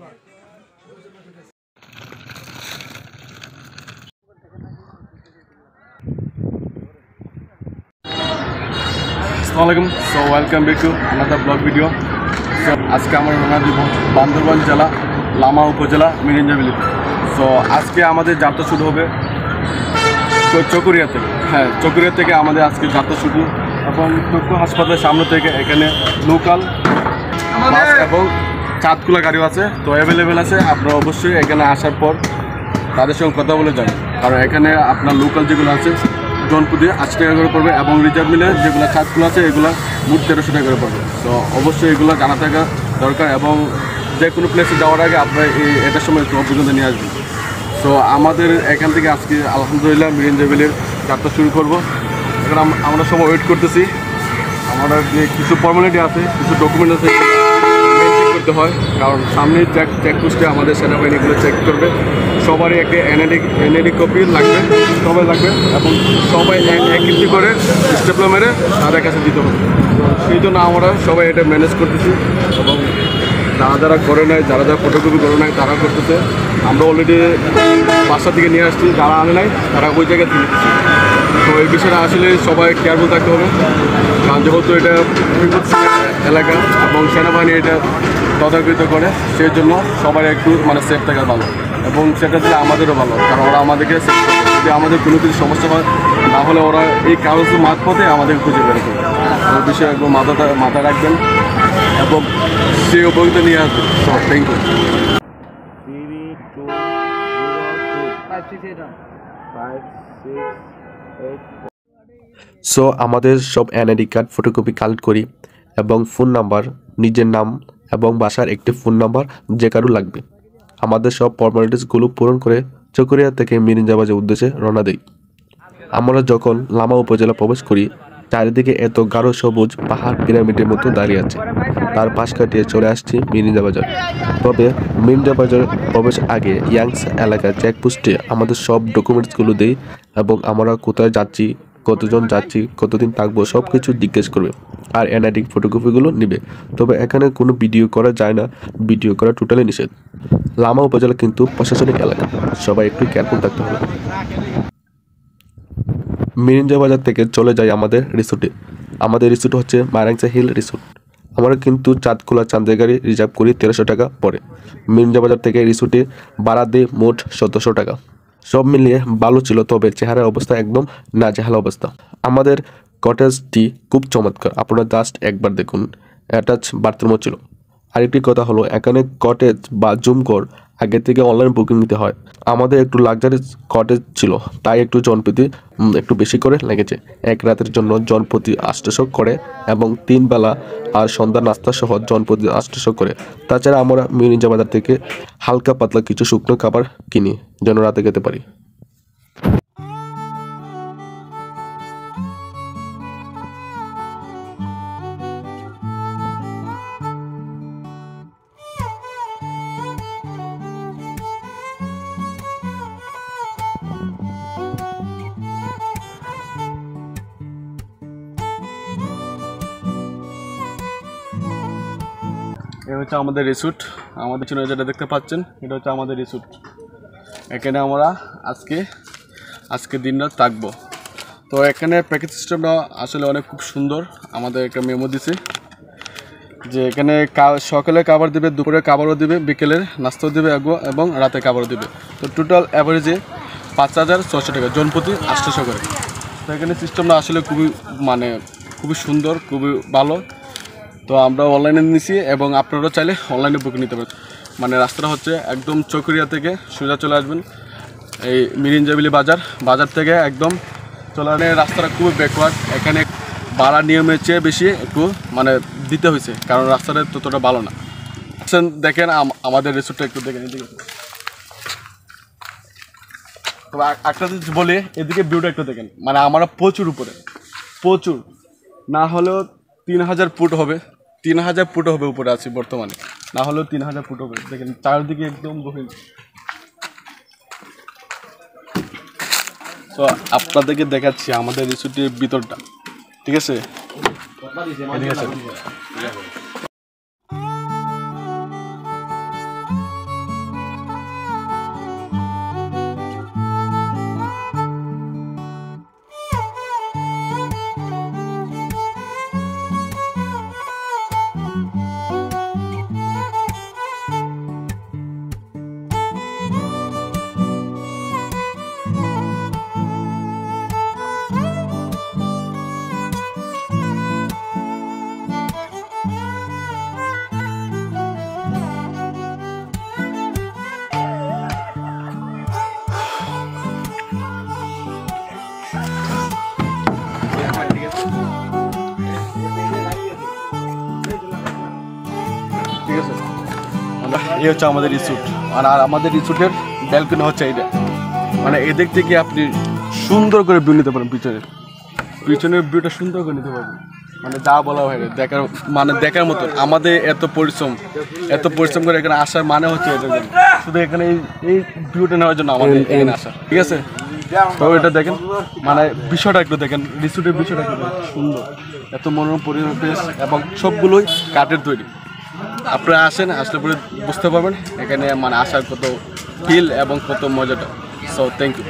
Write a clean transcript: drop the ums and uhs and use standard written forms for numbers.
আসসালামু আলাইকুম। So welcome back to another blog video. So আজকে আমরা রওনা দিব বান্দরবান জেলা লামা উপজেলা মিরিঞ্জাবিলিতে। সো আজকে আমাদের যাত্রা শুরু হবে চকরিয়া থেকে। হ্যাঁ, চকরিয়া থেকে আমাদের আজকে যাত্রা শুরু, এবং চক্ষু হাসপাতালের সামনে থেকে এখানে লোকাল বাস এবং চাঁদকুলা গাড়িও আছে, তো অ্যাভেলেবেল আছে। আপনারা অবশ্যই এখানে আসার পর তাদের সঙ্গে কথা বলে যান, কারণ এখানে আপনার লোকাল যেগুলো আছে জনপ্রতি 80 টাকা করে পড়বে, এবং রিজার্ভ মিলে যেগুলো চাঁদকুলা আছে এগুলো মোট 1300 টাকা করে পড়বে। তো অবশ্যই এগুলো জানা থাকা দরকার, এবং যে কোনো প্লেসে যাওয়ার আগে আপনারা এটার সময় একটু অভিজ্ঞতা নিয়ে আসবেন। সো আমাদের এখান থেকে আজকে আলহামদুলিল্লাহ মিরিঞ্জাবিলির যাত্রা শুরু করব। এখন আমরা সবাই ওয়েট করতেছি। আমরা যে কিছু ফর্মালিটি আছে, কিছু ডকুমেন্ট আছে মেনটেন করতে হয়, কারণ সামনের চেকপোস্টে আমাদের সেনাবাহিনীগুলো চেক করবে। সবারই একটা এনআইডি কপি লাগবে, সবাই লাগবে, এবং সবাই একটি করে স্টেপলা মেরে তাদের কাছে দিতে হবে। তো সেই জন্য আমরা সবাই এটা ম্যানেজ করতেছি, এবং যারা করে নেয়, যারা ফটোকপি করে নেয় তারা করতেছে। আমরা অলরেডি বাসা থেকে নিয়ে আসছি, যারা আনে নাই তারা ওই জায়গায় থেকে নিচ্ছি। তো এই বিষয়টা আসলে সবাই কেয়ারফুল থাকতে হবে, কারণ যেহেতু এটা এলাকা এবং সেনাবাহিনী এটা তদারকিত করে, সেই জন্য সবাই একটু সেফ থাকা ভালো, এবং সেটা দিলে আমাদেরও ভালো, কারণ ওরা আমাদেরকে সেফ করে। যদি আমাদের কোনো কিছু সমস্যা হয় না হলে ওরা এই কাগজের মাঝপথে আমাদের খুঁজে বের করবে। ওই বিষয়ে একদম মাথা রাখবেন এবং সেই উপকৃত নিয়ে আসবেন। তো থ্যাংক ইউ। সো আমাদের সব এনআইডি কার্ড ফটোকপি কালেক্ট করি, এবং ফোন নাম্বার, নিজের নাম এবং বাসার একটি ফোন নাম্বার যে কারো লাগবে। আমাদের সব ফর্মালিটিসগুলো পূরণ করে চকরিয়া থেকে মিরিঞ্জাবাজের উদ্দেশ্যে রওনা দিই। আমরা যখন লামা উপজেলা প্রবেশ করি, চারিদিকে এত গাঢ় সবুজ পাহাড় পিরামিডের মতো দাঁড়িয়ে আছে। তার পাশ কাটিয়ে চলে আসছি মিরিঞ্জাবাজার। তবে মিরিঞ্জাবাজার প্রবেশ আগে ইয়াংস এলাকার চেকপোস্টে আমাদের সব ডকুমেন্টসগুলো দিই, এবং আমরা কোথায় যাচ্ছি, কতজন যাচ্ছি, কতদিন থাকবো সব কিছু জিজ্ঞেস করবে, আর এনআইডি ফটোকপিগুলো নেবে। তবে এখানে কোনো ভিডিও করা যায় না, ভিডিও করা টোটালি নিষেধ। লামা উপজেলা কিন্তু প্রশাসনিক এলাকা, সবাই একটু কেয়ারফুল থাকতে হবে। মিরিঞ্জাবাজার থেকে চলে যাই আমাদের রিসোর্টে। আমাদের রিসোর্ট হচ্ছে মারাংসা হিল রিসোর্ট। আমরা কিন্তু চাঁদকুলা চাঁদের গাড়ি রিজার্ভ করি 1300 টাকা পরে। মিরিঞ্জাবাজার থেকে রিসোর্টে ভাড়া দিই মোট 1700 টাকা। সব মিলিয়ে ভালো ছিল, তবে চেহারার অবস্থা একদম নাজেহাল অবস্থা। আমাদের কটেজটি খুব চমৎকার, আপনারা জাস্ট একবার দেখুন। অ্যাটাচ বাথরুমও ছিল। আরেকটি কথা হলো, এখানে কটেজ বা জুম ঘর আগে থেকে অনলাইন বুকিং নিতে হয়। আমাদের একটু লাক্সারিয়াস কটেজ ছিল, তাই একটু জনপ্রতি একটু বেশি করে লেগেছে। এক রাতের জন্য জনপ্রতি 800 করে, এবং 3 বেলা আর সন্ধ্যা নাস্তা সহ জনপ্রতি 800 করে। তাছাড়া আমরা মিরিঞ্জাবাজার থেকে হালকা পাতলা কিছু শুকনো খাবার কিনি, যেন রাতে খেতে পারি। এটা হচ্ছে আমাদের রিসোর্ট। আমাদের পিছনে যেটা দেখতে পাচ্ছেন এটা হচ্ছে আমাদের রিসোর্ট। এখানে আমরা আজকে দিনরাত থাকবো। তো এখানে প্যাকেজ সিস্টেমটা আসলে অনেক খুব সুন্দর। আমাদের একটা মেমো দিছে যে এখানে সকালে খাবার দেবে, দুপুরে খাবারও দেবে, বিকেলের নাস্তাও দেবে, এবং রাতে খাবারও দেবে। তো টোটাল অ্যাভারেজে 5600 টাকা, জনপ্রতি 800 করে। তো এখানে সিস্টেমটা আসলে খুবই সুন্দর, খুবই ভালো। তো আমরা অনলাইনে নিছি, এবং আপনারাও চাইলে অনলাইনে বুক নিতে পারেন। রাস্তাটা হচ্ছে একদম চকরিয়া থেকে সোজা চলে আসবেন এই মিরিঞ্জাবিলি বাজার থেকে একদম চলে আসলে রাস্তাটা খুবই ব্যাকওয়ার্ড। এখানে ভাড়া নিয়মের চেয়ে বেশি একটু দিতে হয়েছে, কারণ রাস্তাটা ততটা ভালো না। দেখেন আমাদের রিসোর্টটা একটু দেখেন এদিকে। তো একটা বলি, এদিকে ভিউটা একটু দেখেন। আমরা প্রচুর উপরে, প্রচুর না হলেও 3000 ফুট হবে, 3000 ফুট হবে উপরে আছি বর্তমানে, না হলেও 3000 ফুট হবে। দেখেন চারদিকে একদম গভীর। তো আপনাদেরকে দেখাচ্ছি আমাদের রিসোর্টের ভিতরটা, ঠিক আছে? এদিকে মানে এই হচ্ছে আমাদের রিসোর্ট, আর আমাদের রিসোর্টের ব্যালকনি হচ্ছে এইটা। মানে এদিক থেকে আপনি সুন্দর করে ভিউ নিতে পারেন, পিছনের ভিউটা সুন্দর করে নিতে পারবেন। মানে যা বলা হয় দেখার, মানে দেখার মতো। আমাদের এত পরিশ্রম করে এখানে আসার মানে হচ্ছে এটার জন্য, শুধু এখানে এই ভিউটা নেওয়ার জন্য আমাদের এখানে আসা, ঠিক আছে? তো এটা দেখেন, মানে বিষয়টা একটু দেখেন, রিসোর্টের বিষয়টা একটু দেখেন, সুন্দর, এত মনোরম পরিবেশ এবং সবগুলোই কাঠের তৈরি। আপনারা আসেন, আসলে পরে বুঝতে পারবেন এখানে মানে আসার কত ফিল এবং কত মজাটা। So thank you.